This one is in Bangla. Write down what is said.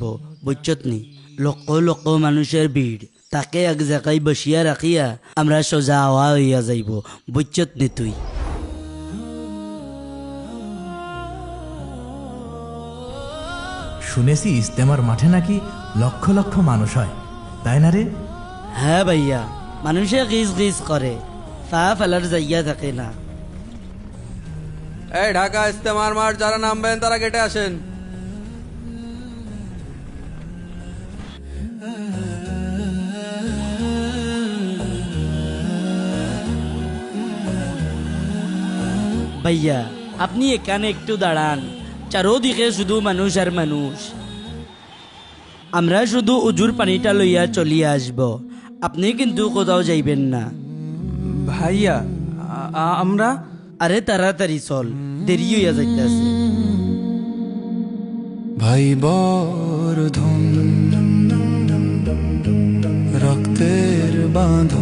আসবো, বুঝছত নি? লক্ষ লক্ষ মানুষের ভিড়, তাকে এক জায়গায় বসিয়া রাখিয়া আমরা সোজা হওয়া হইয়া যাইব, বুঝছত নি তুই? শুনেছি ইজতেমার মাঠে নাকি লক্ষ লক্ষ মানুষ হয়, তাই না রে? হ্যাঁ ভাইয়া, মানুষে গিজ গিজ করে, তা ফেলার জায়গা থাকে না। এই ঢাকা ইস্তেমার মাঠ যারা নামবেন তারা কেটে আসেন। ভাইয়া, আপনি এখানে একটু দাঁড়ান, চারোদিকে শুধু মানুষ আর মানুষ। আমরা শুধু উজুর পানিটা লইয়া চলিয়া আসব, আপনি কিন্তু কোথাও যাইবেন না। ভাইয়া আমরা আরে তাড়াতাড়ি চল, দেরি হইয়া যাইতেছে। ভাই বর্ধন রক্তের বাঁধন।